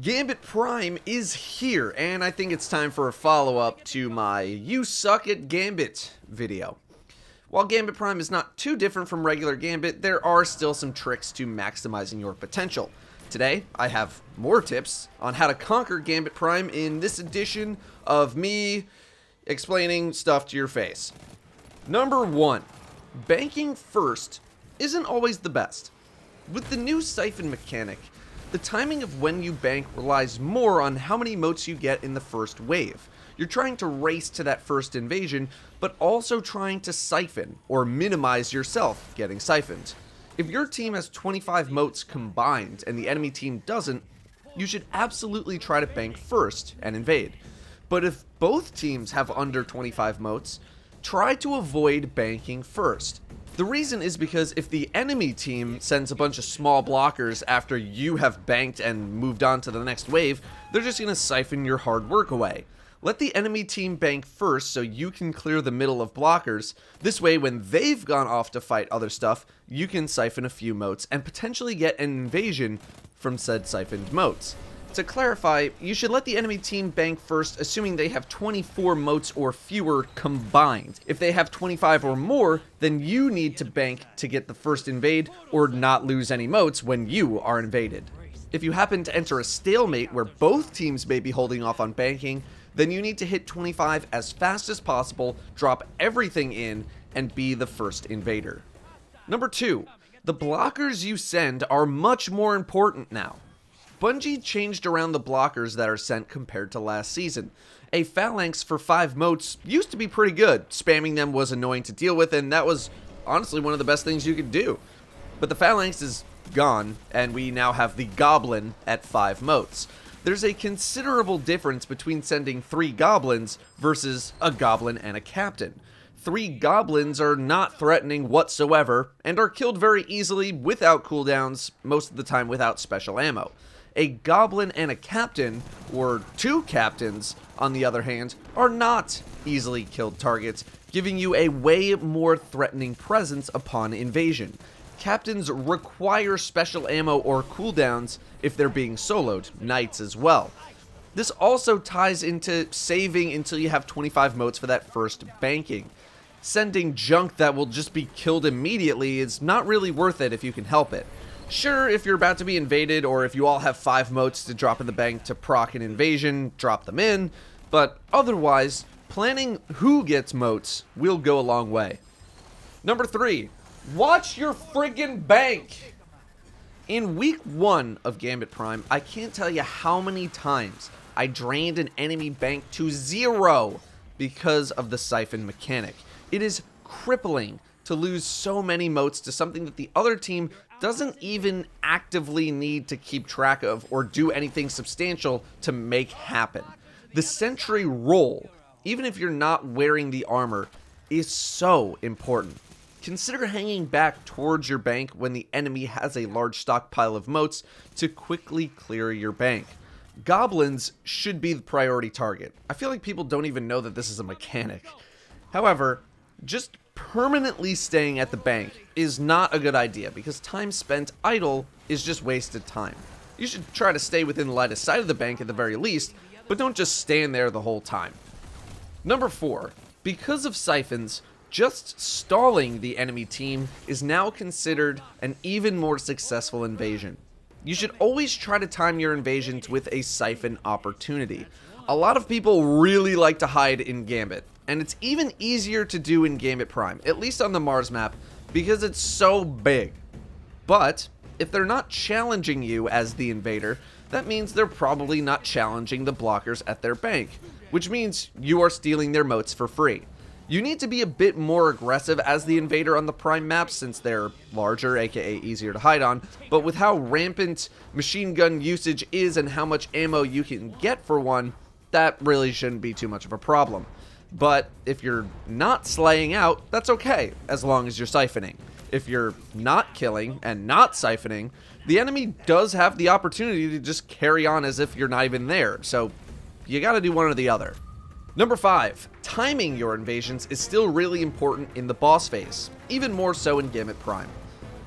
Gambit Prime is here, and I think it's time for a follow-up to my You Suck at Gambit video. While Gambit Prime is not too different from regular Gambit, there are still some tricks to maximizing your potential. Today, I have more tips on how to conquer Gambit Prime in this edition of me explaining stuff to your face. Number 1. Banking first isn't always the best. With the new siphon mechanic, the timing of when you bank relies more on how many motes you get in the first wave. You're trying to race to that first invasion, but also trying to siphon, or minimize yourself getting siphoned. If your team has 25 motes combined and the enemy team doesn't, you should absolutely try to bank first and invade. But if both teams have under 25 motes, try to avoid banking first. The reason is because if the enemy team sends a bunch of small blockers after you have banked and moved on to the next wave, they're just going to siphon your hard work away. Let the enemy team bank first so you can clear the middle of blockers. This way, when they've gone off to fight other stuff, you can siphon a few motes and potentially get an invasion from said siphoned motes. To clarify, you should let the enemy team bank first, assuming they have 24 motes or fewer combined. If they have 25 or more, then you need to bank to get the first invade or not lose any motes when you are invaded. If you happen to enter a stalemate where both teams may be holding off on banking, then you need to hit 25 as fast as possible, drop everything in, and be the first invader. Number 2. The blockers you send are much more important now. Bungie changed around the blockers that are sent compared to last season. A phalanx for 5 motes used to be pretty good. Spamming them was annoying to deal with, and that was honestly one of the best things you could do. But the phalanx is gone, and we now have the goblin at 5 motes. There's a considerable difference between sending 3 goblins versus a goblin and a captain. 3 goblins are not threatening whatsoever, and are killed very easily without cooldowns, most of the time without special ammo. A goblin and a captain, or 2 captains, on the other hand, are not easily killed targets, giving you a way more threatening presence upon invasion. Captains require special ammo or cooldowns if they're being soloed, knights as well. This also ties into saving until you have 25 motes for that first banking. Sending junk that will just be killed immediately is not really worth it if you can help it. Sure, if you're about to be invaded, or if you all have 5 motes to drop in the bank to proc an invasion, drop them in, but otherwise, planning who gets motes will go a long way. Number 3, watch your friggin' bank! In week 1 of Gambit Prime, I can't tell you how many times I drained an enemy bank to 0 because of the siphon mechanic. It is crippling to lose so many motes to something that the other team doesn't even actively need to keep track of or do anything substantial to make happen. The sentry roll, even if you're not wearing the armor, is so important. Consider hanging back towards your bank when the enemy has a large stockpile of motes to quickly clear your bank. Goblins should be the priority target. I feel like people don't even know that this is a mechanic. However, just permanently staying at the bank is not a good idea because time spent idle is just wasted time. You should try to stay within line of sight of the bank at the very least, but don't just stand there the whole time. Number 4. Because of siphons, just stalling the enemy team is now considered an even more successful invasion. You should always try to time your invasions with a siphon opportunity. A lot of people really like to hide in Gambit, and it's even easier to do in Gambit Prime, at least on the Mars map, because it's so big. But if they're not challenging you as the invader, that means they're probably not challenging the blockers at their bank, which means you are stealing their motes for free. You need to be a bit more aggressive as the invader on the Prime map since they're larger, aka easier to hide on, but with how rampant machine gun usage is and how much ammo you can get for one, that really shouldn't be too much of a problem. But if you're not slaying out, that's okay, as long as you're siphoning. If you're not killing and not siphoning, the enemy does have the opportunity to just carry on as if you're not even there, so you gotta do one or the other. Number 5, timing your invasions is still really important in the boss phase, even more so in Gambit Prime.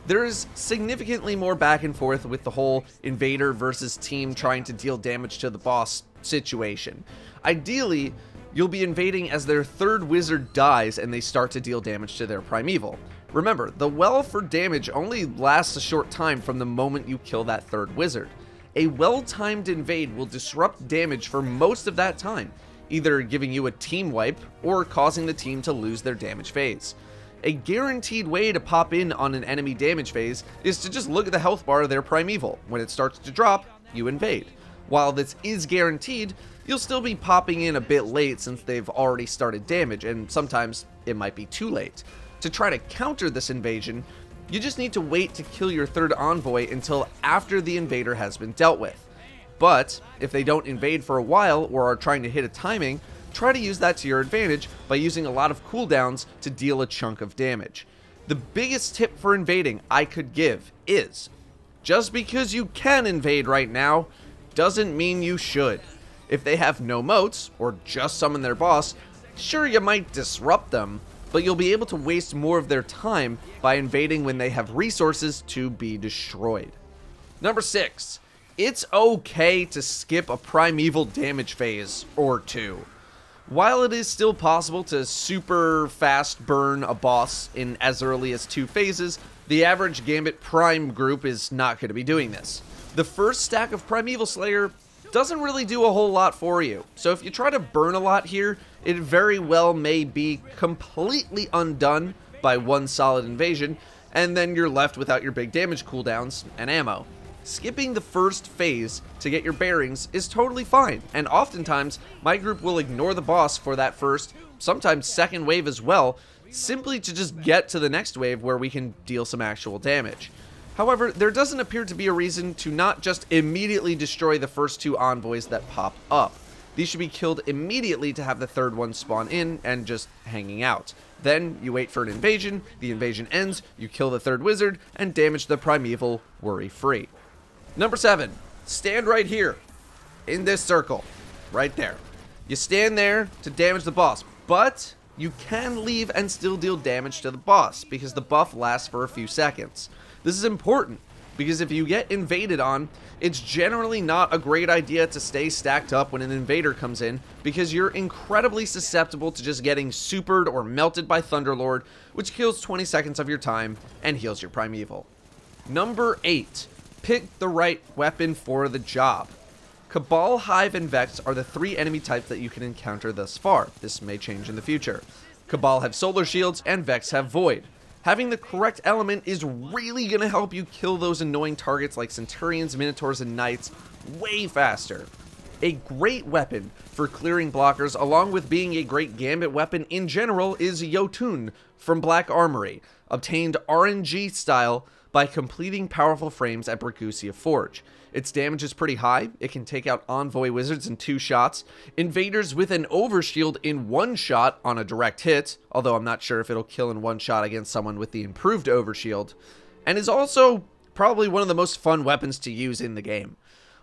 There is significantly more back and forth with the whole invader versus team trying to deal damage to the boss situation. Ideally, you'll be invading as their third wizard dies and they start to deal damage to their primeval. Remember, the well for damage only lasts a short time from the moment you kill that third wizard. A well-timed invade will disrupt damage for most of that time, either giving you a team wipe or causing the team to lose their damage phase. A guaranteed way to pop in on an enemy damage phase is to just look at the health bar of their primeval. When it starts to drop, you invade. While this is guaranteed, you'll still be popping in a bit late since they've already started damage, and sometimes it might be too late. To try to counter this invasion, you just need to wait to kill your third envoy until after the invader has been dealt with. But if they don't invade for a while or are trying to hit a timing, try to use that to your advantage by using a lot of cooldowns to deal a chunk of damage. The biggest tip for invading I could give is, just because you can invade right now, doesn't mean you should. If they have no moats, or just summon their boss, sure, you might disrupt them, but you'll be able to waste more of their time by invading when they have resources to be destroyed. Number 6. It's okay to skip a primeval damage phase or two. While it is still possible to super fast burn a boss in as early as 2 phases, the average Gambit Prime group is not going to be doing this. The first stack of Primeval Slayer doesn't really do a whole lot for you, so if you try to burn a lot here, it very well may be completely undone by one solid invasion, and then you're left without your big damage cooldowns and ammo. Skipping the first phase to get your bearings is totally fine, and oftentimes my group will ignore the boss for that first, sometimes second wave as well, simply to just get to the next wave where we can deal some actual damage. However, there doesn't appear to be a reason to not just immediately destroy the first 2 envoys that pop up. These should be killed immediately to have the third one spawn in and just hanging out. Then you wait for an invasion, the invasion ends, you kill the third wizard, and damage the primeval worry-free. Number 7, stand right here, in this circle, right there. You stand there to damage the boss, but you can leave and still deal damage to the boss, because the buff lasts for a few seconds. This is important, because if you get invaded on, it's generally not a great idea to stay stacked up when an invader comes in, because you're incredibly susceptible to just getting supered or melted by Thunderlord, which kills 20 seconds of your time and heals your primeval. Number 8. Pick the right weapon for the job. Cabal, Hive, and Vex are the 3 enemy types that you can encounter thus far. This may change in the future. Cabal have solar shields, and Vex have void. Having the correct element is really going to help you kill those annoying targets like Centurions, Minotaurs, and Knights way faster. A great weapon for clearing blockers, along with being a great Gambit weapon in general, is Jotun from Black Armory, obtained RNG style by completing powerful frames at Bragusia Forge. Its damage is pretty high. It can take out envoy wizards in 2 shots, invaders with an overshield in 1 shot on a direct hit, although I'm not sure if it'll kill in 1 shot against someone with the improved overshield, and is also probably one of the most fun weapons to use in the game.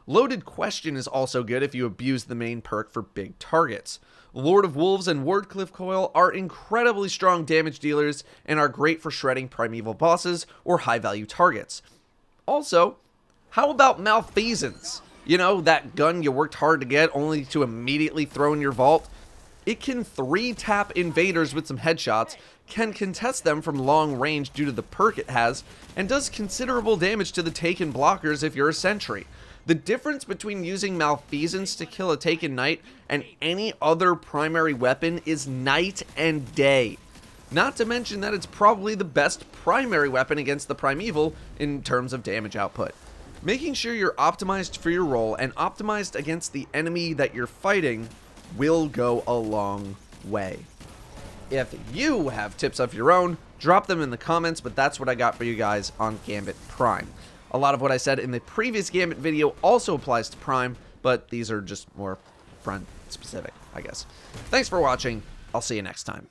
Loaded Question is also good if you abuse the main perk for big targets. Lord of Wolves and Wardcliff Coil are incredibly strong damage dealers and are great for shredding primeval bosses or high-value targets. Also, how about Malfeasance? You know, that gun you worked hard to get only to immediately throw in your vault? It can 3-tap invaders with some headshots, can contest them from long range due to the perk it has, and does considerable damage to the taken blockers if you're a sentry. The difference between using Malfeasance to kill a taken knight and any other primary weapon is night and day. Not to mention that it's probably the best primary weapon against the primeval in terms of damage output. Making sure you're optimized for your role and optimized against the enemy that you're fighting will go a long way. If you have tips of your own, drop them in the comments, but that's what I got for you guys on Gambit Prime. A lot of what I said in the previous Gambit video also applies to Prime, but these are just more front specific, I guess. Thanks for watching. I'll see you next time.